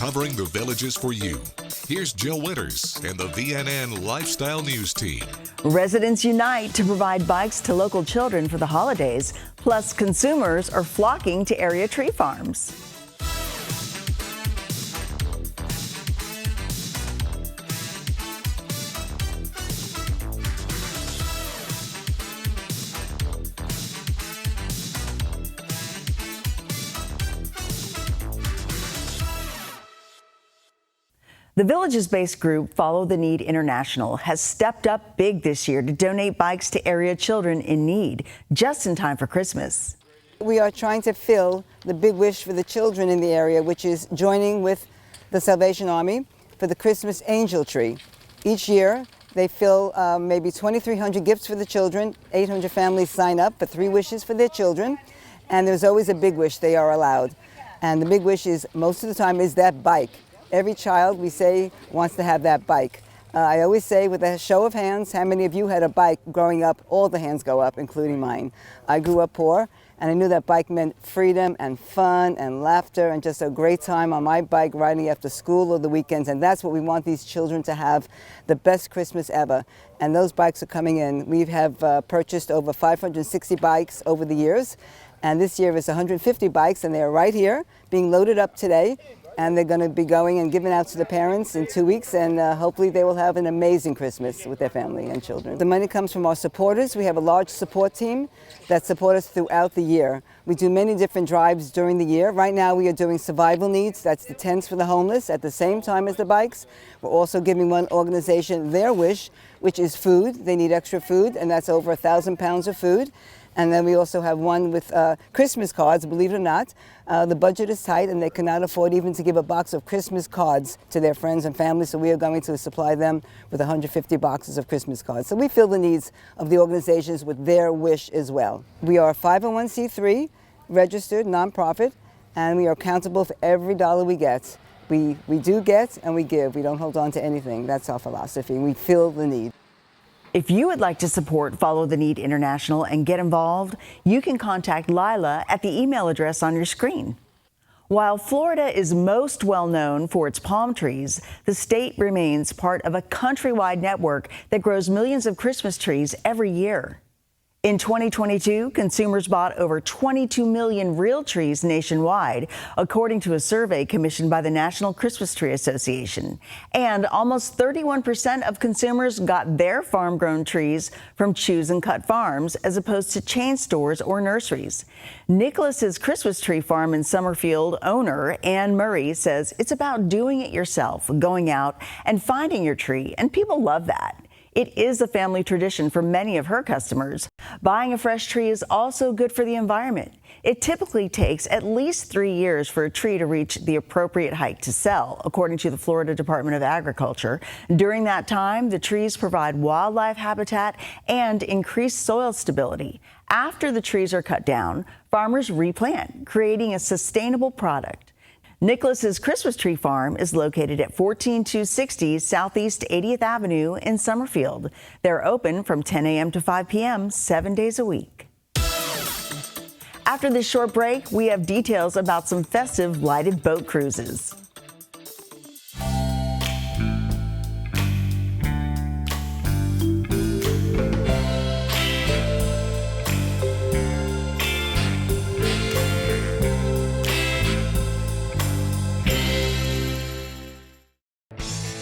covering the Villages for you. Here's Jill Winters and the VNN Lifestyle News team. Residents unite to provide bikes to local children for the holidays. Plus, consumers are flocking to area tree farms. The Villages-based group Follow the Need International has stepped up big this year to donate bikes to area children in need, just in time for Christmas. We are trying to fill the big wish for the children in the area, which is joining with the Salvation Army for the Christmas Angel Tree. Each year, they fill maybe 2,300 gifts for the children. 800 families sign up for 3 wishes for their children, and there's always a big wish they are allowed. And the big wish is, most of the time, is that bike. Every child, we say, wants to have that bike. I always say, with a show of hands, how many of you had a bike growing up? All the hands go up, including mine. I grew up poor, and I knew that bike meant freedom and fun and laughter and just a great time on my bike riding after school or the weekends. And that's what we want these children to have, the best Christmas ever. And those bikes are coming in. We have purchased over 560 bikes over the years. And this year is 150 bikes, and they are right here, being loaded up today. And they're going to be going and giving out to the parents in 2 weeks, and hopefully they will have an amazing Christmas with their family and children. The money comes from our supporters. We have a large support team that support us throughout the year. We do many different drives during the year. Right now we are doing survival needs. That's the tents for the homeless at the same time as the bikes. We're also giving one organization their wish, which is food. They need extra food, and that's over 1,000 pounds of food. And then we also have one with Christmas cards, believe it or not. The budget is tight and they cannot afford even to give a box of Christmas cards to their friends and family, so we are going to supply them with 150 boxes of Christmas cards. So we fill the needs of the organizations with their wish as well. We are a 501c3 registered nonprofit, and we are accountable for every dollar we get. We do get and we give. We don't hold on to anything. That's our philosophy. We fill the need. If you would like to support Follow the Need International and get involved, you can contact Lila at the email address on your screen. While Florida is most well known for its palm trees, the state remains part of a countrywide network that grows millions of Christmas trees every year. In 2022, consumers bought over 22 million real trees nationwide, according to a survey commissioned by the National Christmas Tree Association. And almost 31% of consumers got their farm-grown trees from Choose and Cut Farms, as opposed to chain stores or nurseries. Nicholas's Christmas Tree Farm in Summerfield owner Ann Murray says it's about doing it yourself, going out and finding your tree, and people love that. It is a family tradition for many of her customers. Buying a fresh tree is also good for the environment. It typically takes at least 3 years for a tree to reach the appropriate height to sell, according to the Florida Department of Agriculture. During that time, the trees provide wildlife habitat and increase soil stability. After the trees are cut down, farmers replant, creating a sustainable product. Nicholas's Christmas Tree Farm is located at 14260 Southeast 80th Avenue in Summerfield. They're open from 10 a.m. to 5 p.m. 7 days a week. After this short break, we have details about some festive lighted boat cruises.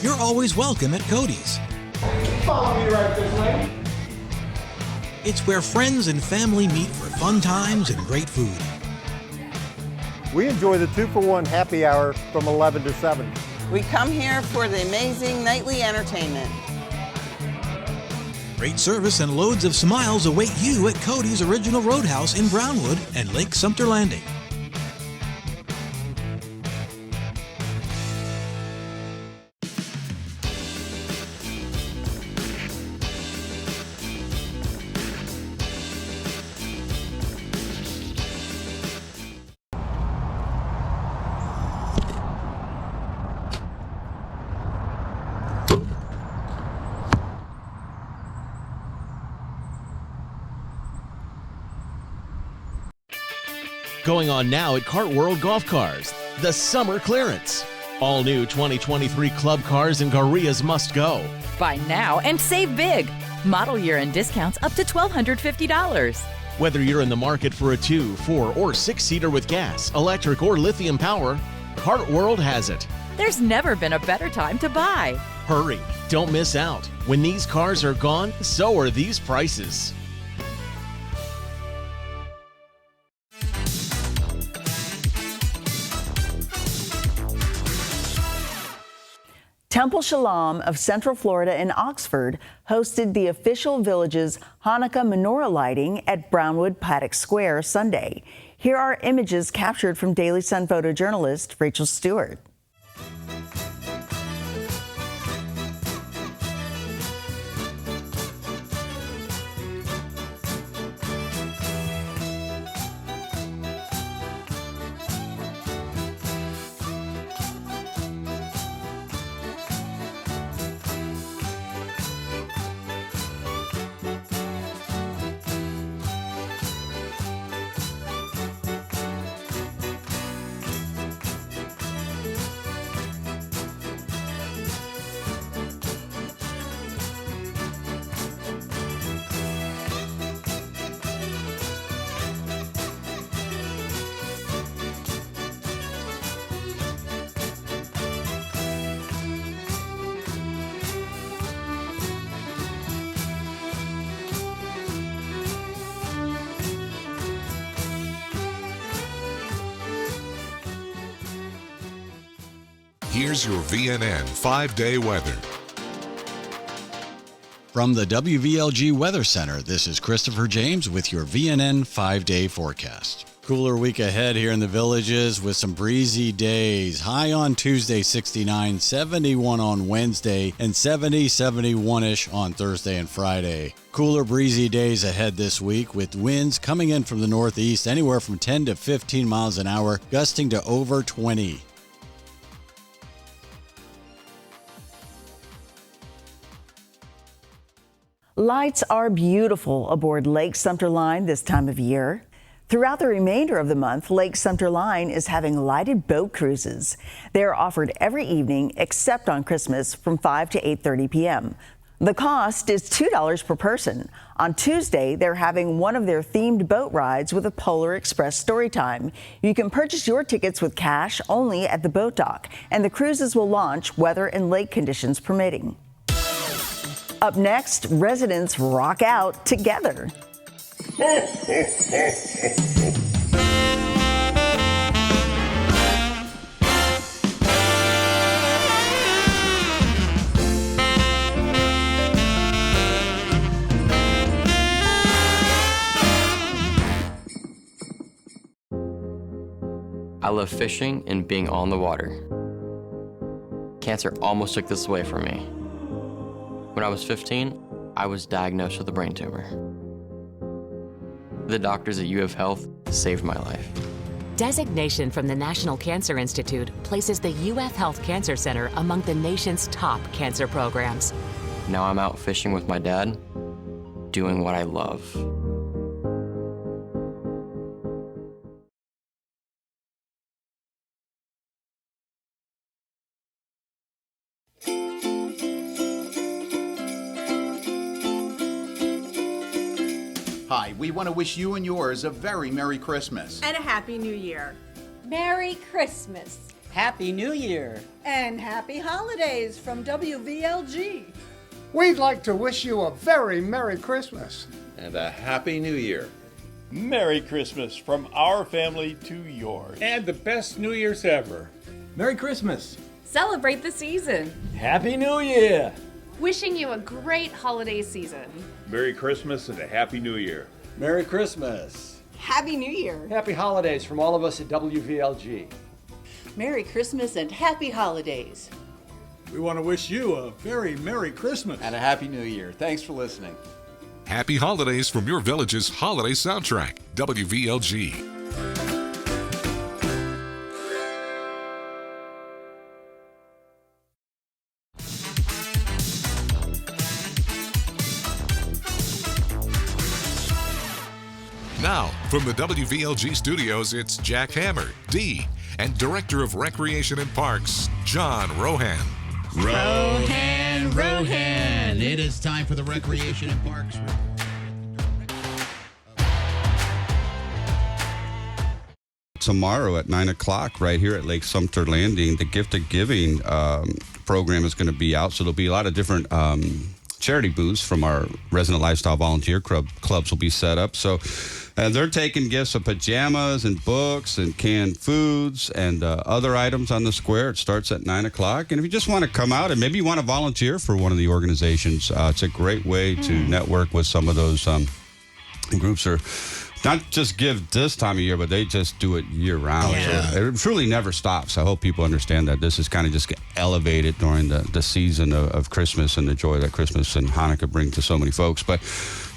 You're always welcome at Cody's. Follow me right this way. It's where friends and family meet for fun times and great food. We enjoy the 2-for-1 happy hour from 11 to 7. We come here for the amazing nightly entertainment. Great service and loads of smiles await you at Cody's Original Roadhouse in Brownwood and Lake Sumter Landing. Going on now at Kart World Golf Cars, the summer clearance. All new 2023 Club cars and Garrias must go. Buy now and save big. Model year and discounts up to $1,250. Whether you're in the market for a 2, 4, or 6-seater with gas, electric, or lithium power, Cart World has it. There's never been a better time to buy. Hurry, don't miss out. When these cars are gone, so are these prices. Temple Shalom of Central Florida in Oxford hosted the official village's Hanukkah menorah lighting at Brownwood Paddock Square Sunday. Here are images captured from Daily Sun photojournalist Rachel Stewart. Here's your VNN 5-day weather. From the WVLG Weather Center, this is Christopher James with your VNN 5-day forecast. Cooler week ahead here in the Villages with some breezy days. High on Tuesday, 69, 71 on Wednesday, and 70, 71-ish on Thursday and Friday. Cooler, breezy days ahead this week with winds coming in from the northeast anywhere from 10 to 15 miles an hour, gusting to over 20. Lights are beautiful aboard Lake Sumter Line this time of year. Throughout the remainder of the month, Lake Sumter Line is having lighted boat cruises. They are offered every evening except on Christmas from 5 to 8:30 p.m. The cost is $2 per person. On Tuesday, they're having one of their themed boat rides with a Polar Express story time. You can purchase your tickets with cash only at the boat dock, and the cruises will launch weather and lake conditions permitting. Up next, residents rock out together. I love fishing and being on the water. Cancer almost took this away from me. When I was 15, I was diagnosed with a brain tumor. The doctors at UF Health saved my life. Designation from the National Cancer Institute places the UF Health Cancer Center among the nation's top cancer programs. Now I'm out fishing with my dad, doing what I love. Hi, we want to wish you and yours a very Merry Christmas. And a Happy New Year. Merry Christmas. Happy New Year. And Happy Holidays from WVLG. We'd like to wish you a very Merry Christmas. And a Happy New Year. Merry Christmas from our family to yours. And the best New Year's ever. Merry Christmas. Celebrate the season. Happy New Year. Wishing you a great holiday season. Merry Christmas and a Happy New Year. Merry Christmas. Happy New Year. Happy holidays from all of us at WVLG. Merry Christmas and Happy Holidays. We want to wish you a very Merry Christmas. And a Happy New Year. Thanks for listening. Happy holidays from your village's holiday soundtrack, WVLG. Now, from the WVLG studios, it's Jack Hammer, Dee, and Director of Recreation and Parks, John Rohan. Rohan. It is time for the Recreation and Parks. Tomorrow at 9 o'clock right here at Lake Sumter Landing, the Gift of Giving program is going to be out. So there'll be a lot of different charity booths from our Resident Lifestyle Volunteer Clubs will be set up. So they're taking gifts of pajamas and books and canned foods and other items on the square. It starts at 9 o'clock. And if you just want to come out and maybe you want to volunteer for one of the organizations, it's a great way to network with some of those groups or not just give this time of year, but they just do it year round. Yeah. So it truly never stops. I hope people understand that this is kind of just elevated during the season of Christmas and the joy that Christmas and Hanukkah bring to so many folks. But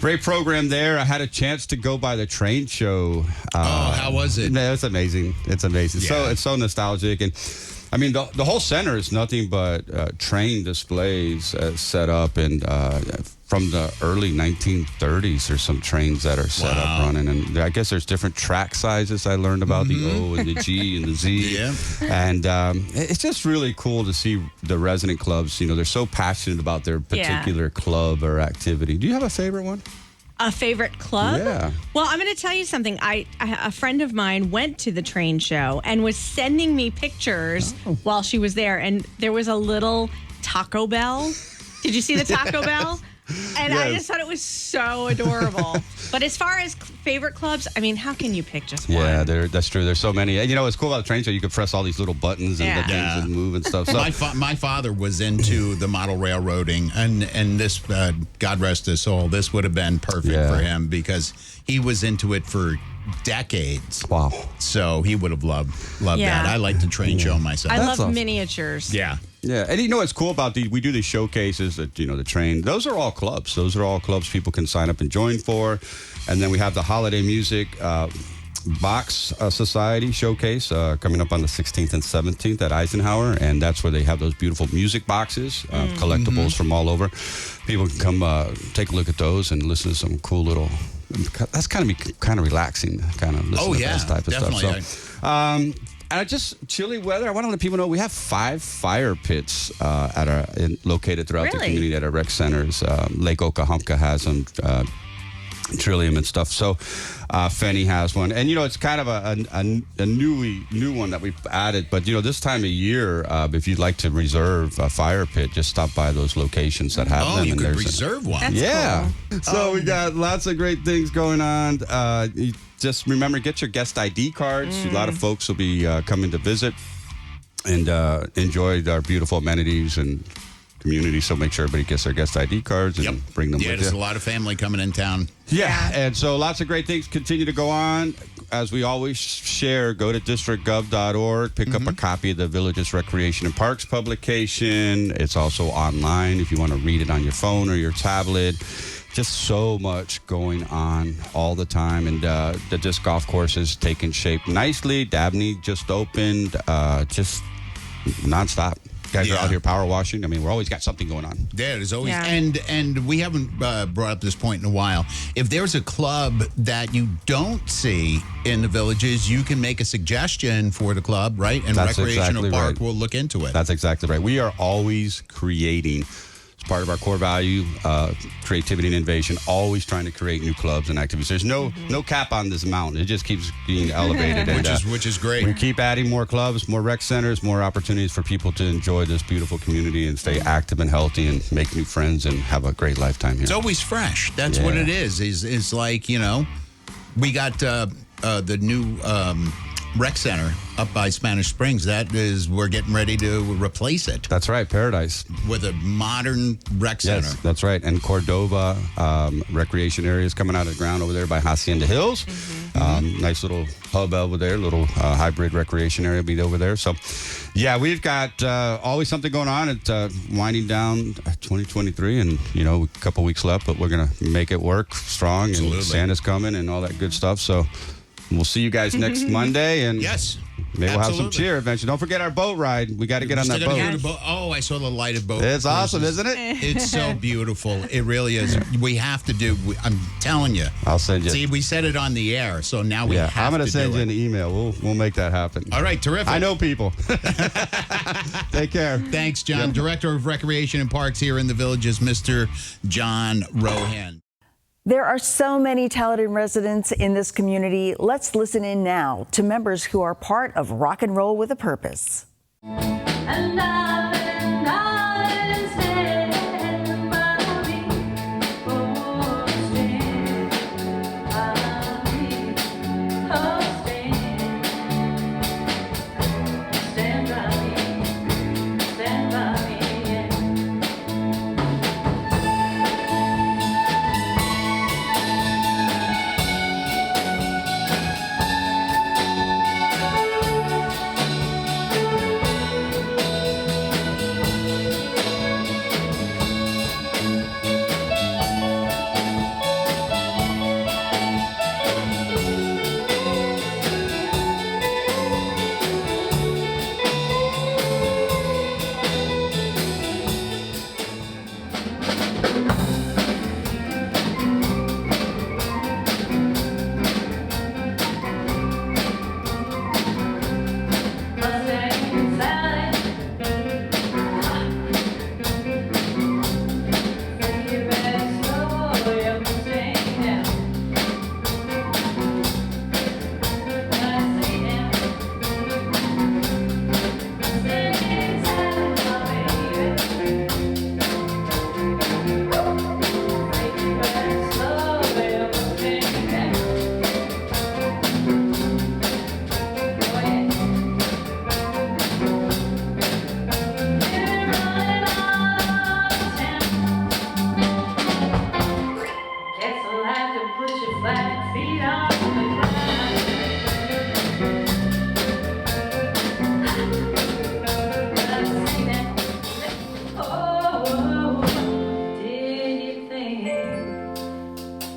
great program there. I had a chance to go by the train show. How was it? It's amazing. It's amazing. Yeah. So it's so nostalgic. And I mean, the whole center is nothing but train displays set up and from the early 1930s. There's some trains that are set up running, and I guess there's different track sizes. I learned about the O and the G and the Z, and it's just really cool to see the resident clubs. You know, they're so passionate about their particular club or activity. Do you have a favorite one? A favorite club? Yeah. Well, I'm going to tell you something. A friend of mine went to the train show and was sending me pictures while she was there, and there was a little Taco Bell. Did you see the Taco Bell? And I just thought it was so adorable. But as far as favorite clubs, I mean, how can you pick just one? Yeah, that's true. There's so many. You know, what's cool about the train show, you can press all these little buttons and the things and move and stuff. So My father was into the model railroading, and this, God rest his soul, this would have been perfect for him because he was into it for decades. Wow. So he would have loved that. I like the train show myself. I love miniatures. Yeah. Yeah, and you know what's cool about we do these showcases at, the train. Those are all clubs. Those are all clubs people can sign up and join for. And then we have the Holiday Music Box Society Showcase coming up on the 16th and 17th at Eisenhower. And that's where they have those beautiful music boxes, collectibles from all over. People can come take a look at those and listen to some cool little... That's kind of relaxing, kind of listen to this type of stuff. So, just chilly weather. I want to let people know we have 5 fire pits located throughout the community at our rec centers. Lake Okahumpka has them, Trillium and stuff. So Fenny has one, and it's kind of a new one that we've added. But this time of year, if you'd like to reserve a fire pit, just stop by those locations that have them. Oh, you could reserve one. That's cool. So we got lots of great things going on. Just remember, get your guest ID cards. A lot of folks will be coming to visit and enjoy our beautiful amenities and community. So make sure everybody gets their guest ID cards and bring them with you. There's a lot of family coming in town. Yeah, and so lots of great things continue to go on. As we always share, go to districtgov.org, pick up a copy of the Villages Recreation and Parks publication. It's also online if you want to read it on your phone or your tablet. Just so much going on all the time, and the disc golf course is taking shape nicely. Dabney just opened, just nonstop. Guys are out here power washing. I mean, we're always got something going on. Yeah, there's always, and we haven't brought up this point in a while. If there's a club that you don't see in the villages, you can make a suggestion for the club, right? And That's Recreational exactly Park right. will look into it. That's exactly right. We are always creating. It's part of our core value, creativity and innovation, always trying to create new clubs and activities. There's no cap on this mountain. It just keeps being elevated. which is great. We keep adding more clubs, more rec centers, more opportunities for people to enjoy this beautiful community and stay active and healthy and make new friends and have a great lifetime here. It's always fresh. That's what it is. It's like, we got the new rec center up by Spanish Springs. We're getting ready to replace it. That's right, Paradise. With a modern rec center. Yes, that's right. And Cordova recreation area is coming out of the ground over there by Hacienda Hills. Nice little hub over there, little hybrid recreation area will be over there. So, yeah, we've got always something going on. It's winding down 2023 and, a couple weeks left, but we're going to make it work strong. Absolutely. And Santa's coming and all that good stuff. So, we'll see you guys next Monday. And yes, Maybe we'll have some Absolutely. cheer eventually. Don't forget our boat ride. We got to get on Still that gotta boat. go to Oh, I saw the lighted boat. It's awesome, cruises. isn't it? It's so beautiful. It really is. We have to do. I'm telling you. I'll send you. See, we said it on the air, so now we have I'm to going to send do you it. an email. We'll make that happen. All right, terrific. I know people. Take care. Thanks, John. Director of Recreation and Parks here in the Villages, Mr. John Rohan. There are so many talented residents in this community. Let's listen in now to members who are part of Rock and Roll with a Purpose.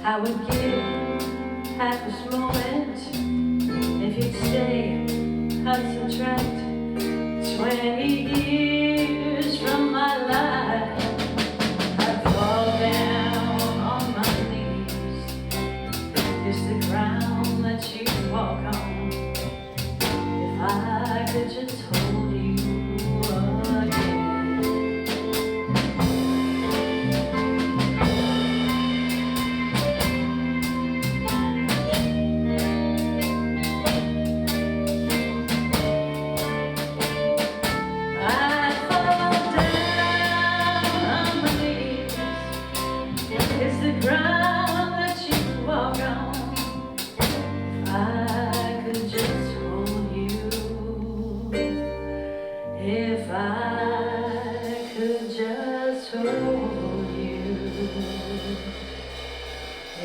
I would give at this moment if you'd stay, I'd subtract 20 years from my life. I'd fall down on my knees. It's the ground that you walk on. If I could just hold you again.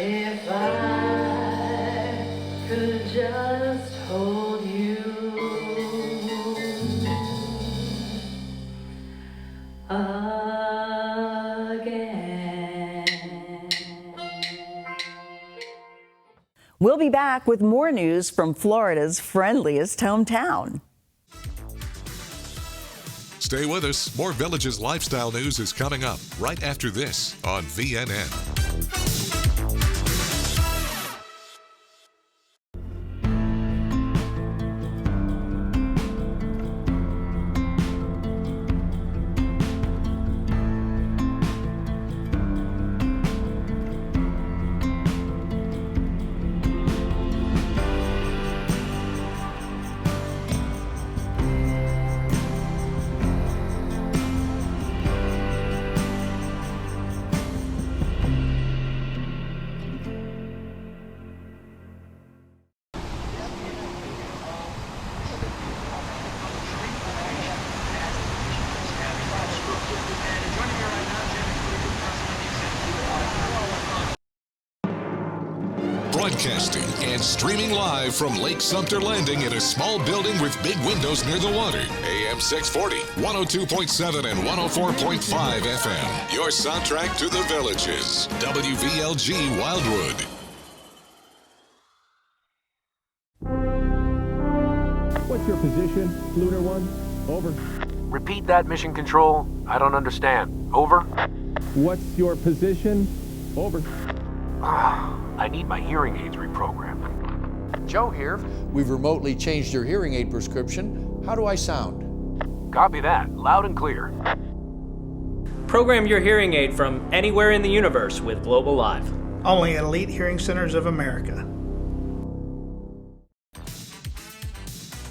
If I could just hold you again. We'll be back with more news from Florida's friendliest hometown. Stay with us. More Villages lifestyle news is coming up right after this on VNN. Broadcasting and streaming live from Lake Sumter Landing in a small building with big windows near the water. AM 640, 102.7 and 104.5 FM. Your soundtrack to the Villages. WVLG Wildwood. With your position, Lunar One? Over. Repeat that, Mission Control. I don't understand. Over. What's your position? Over. I need my hearing aids reprogrammed. Joe here. We've remotely changed your hearing aid prescription. How do I sound? Copy that. Loud and clear. Program your hearing aid from anywhere in the universe with Global Live. Only at Elite Hearing Centers of America.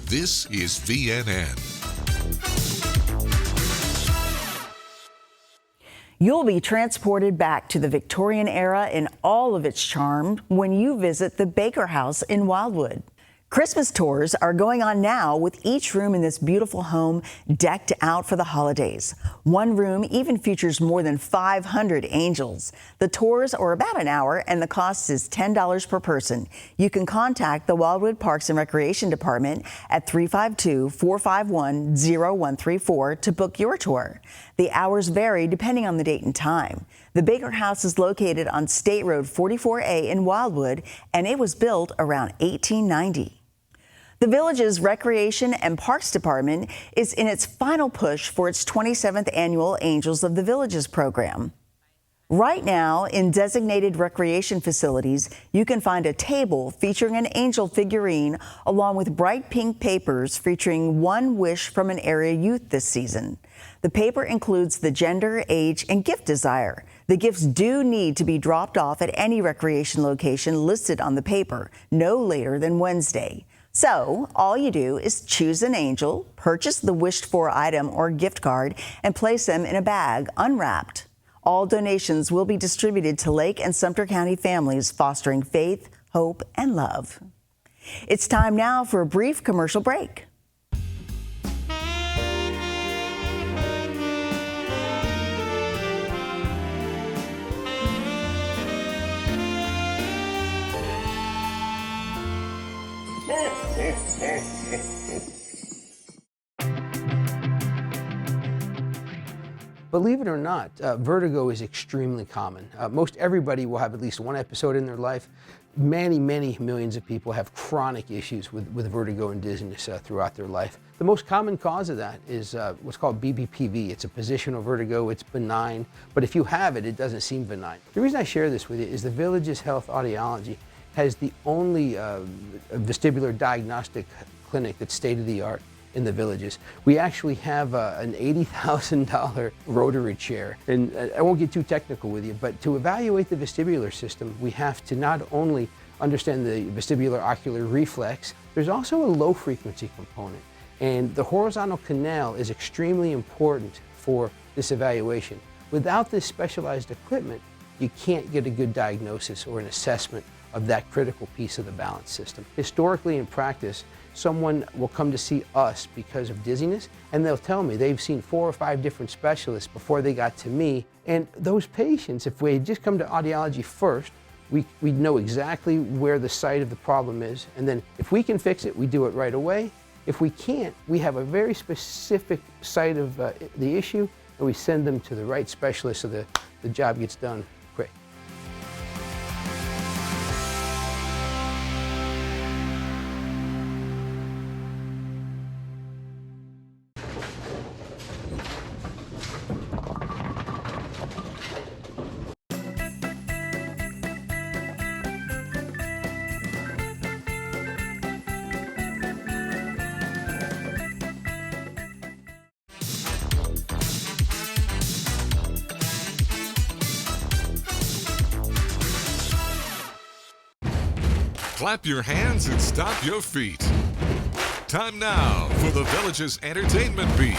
This is VNN. You'll be transported back to the Victorian era in all of its charm when you visit the Baker House in Wildwood. Christmas tours are going on now with each room in this beautiful home decked out for the holidays. One room even features more than 500 angels. The tours are about an hour and the cost is $10 per person. You can contact the Wildwood Parks and Recreation Department at 352-451-0134 to book your tour. The hours vary depending on the date and time. The Baker House is located on State Road 44A in Wildwood, and it was built around 1890. The Village's Recreation and Parks Department is in its final push for its 27th annual Angels of the Villages program. Right now, in designated recreation facilities, you can find a table featuring an angel figurine along with bright pink papers featuring one wish from an area youth this season. The paper includes the gender, age, and gift desire. The gifts do need to be dropped off at any recreation location listed on the paper, no later than Wednesday. So, all you do is choose an angel, purchase the wished-for item or gift card, and place them in a bag, unwrapped. All donations will be distributed to Lake and Sumter County families fostering faith, hope, and love. It's time now for a brief commercial break. Believe it or not, vertigo is extremely common. Most everybody will have at least one episode in their life. Many millions of people have chronic issues with vertigo and dizziness throughout their life. The most common cause of that is what's called BPPV. It's a positional vertigo. It's benign, but if you have it, it doesn't seem benign. The reason I share this with you is the Villages Health Audiology has the only vestibular diagnostic clinic that's state-of-the-art in the Villages. We actually have an $80,000 rotary chair. And I won't get too technical with you, but to evaluate the vestibular system, we have to not only understand the vestibular ocular reflex, there's also a low frequency component. And the horizontal canal is extremely important for this evaluation. Without this specialized equipment, you can't get a good diagnosis or an assessment of that critical piece of the balance system. Historically in practice, someone will come to see us because of dizziness, and they'll tell me they've seen 4 or 5 different specialists before they got to me. And those patients, if we had just come to audiology first, we'd know exactly where the site of the problem is. And then if we can fix it, we do it right away. If we can't, we have a very specific site of the issue, and we send them to the right specialist so the job gets done quick. Clap your hands and stomp your feet. Time now for the Village's Entertainment Beat.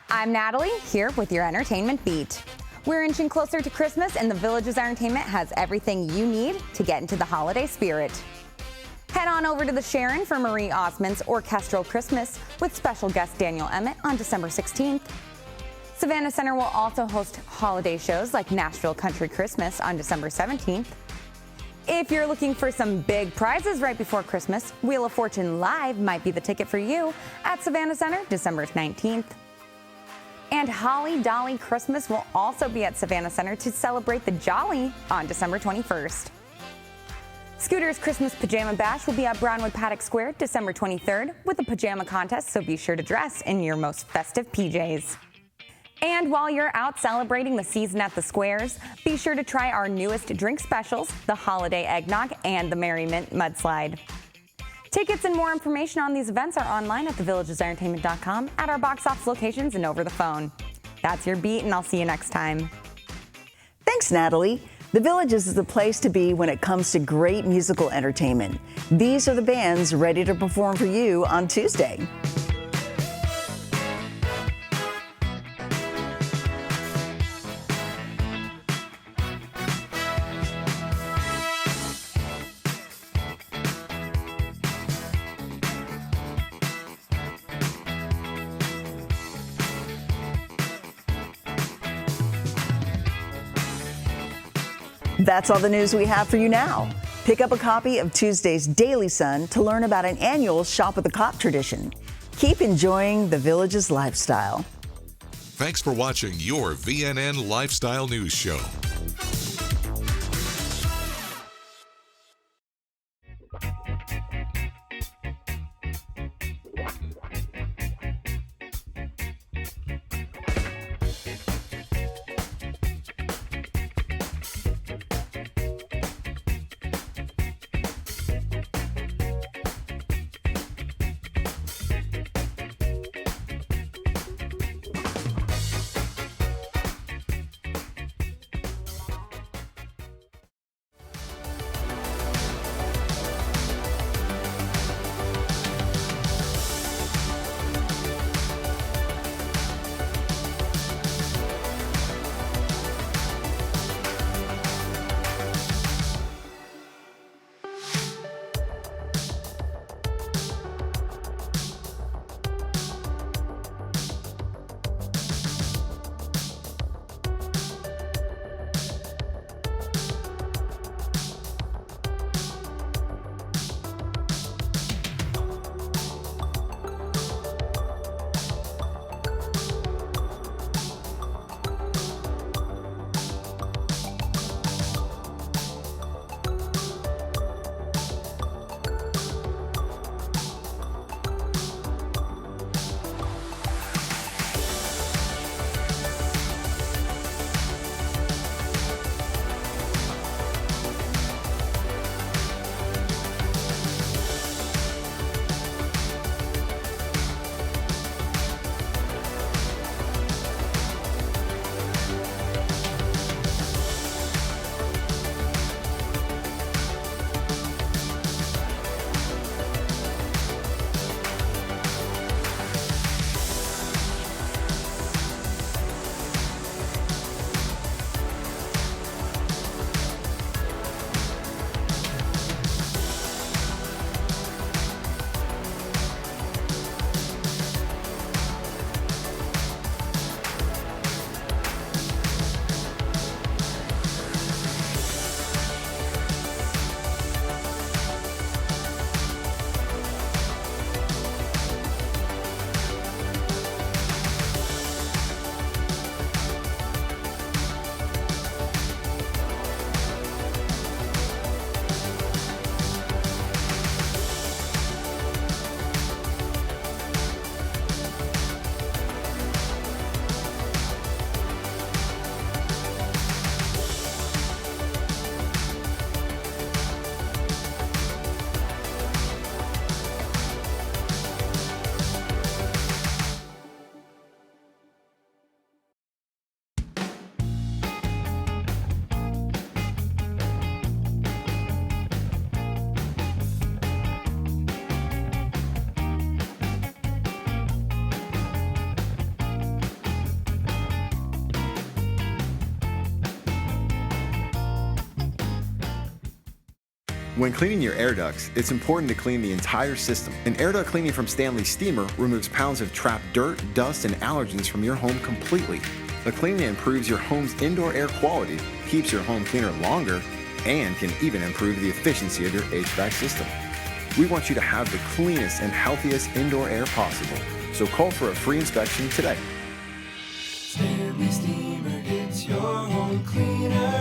I'm Natalie, here with your Entertainment Beat. We're inching closer to Christmas, and the Village's Entertainment has everything you need to get into the holiday spirit. Head on over to the Sharon for Marie Osmond's Orchestral Christmas with special guest Daniel Emmett on December 16th. Savannah Center will also host holiday shows like Nashville Country Christmas on December 17th. If you're looking for some big prizes right before Christmas, Wheel of Fortune Live might be the ticket for you at Savannah Center December 19th. And Holly Dolly Christmas will also be at Savannah Center to celebrate the Jolly on December 21st. Scooter's Christmas Pajama Bash will be at Brownwood Paddock Square December 23rd with a pajama contest, so be sure to dress in your most festive PJs. And while you're out celebrating the season at the squares, be sure to try our newest drink specials, the Holiday Eggnog and the Merry Mint Mudslide. Tickets and more information on these events are online at thevillagesentertainment.com, at our box office locations, and over the phone. That's your beat, and I'll see you next time. Thanks, Natalie. The Villages is the place to be when it comes to great musical entertainment. These are the bands ready to perform for you on Tuesday. That's all the news we have for you now. Pick up a copy of Tuesday's Daily Sun to learn about an annual Shop at the Cop tradition. Keep enjoying the Village's lifestyle. Thanks for watching your VNN Lifestyle News Show. When cleaning your air ducts, it's important to clean the entire system. An air duct cleaning from Stanley Steamer removes pounds of trapped dirt, dust, and allergens from your home completely. The cleaning improves your home's indoor air quality, keeps your home cleaner longer, and can even improve the efficiency of your HVAC system. We want you to have the cleanest and healthiest indoor air possible, so call for a free inspection today. Stanley Steamer gets your home cleaner.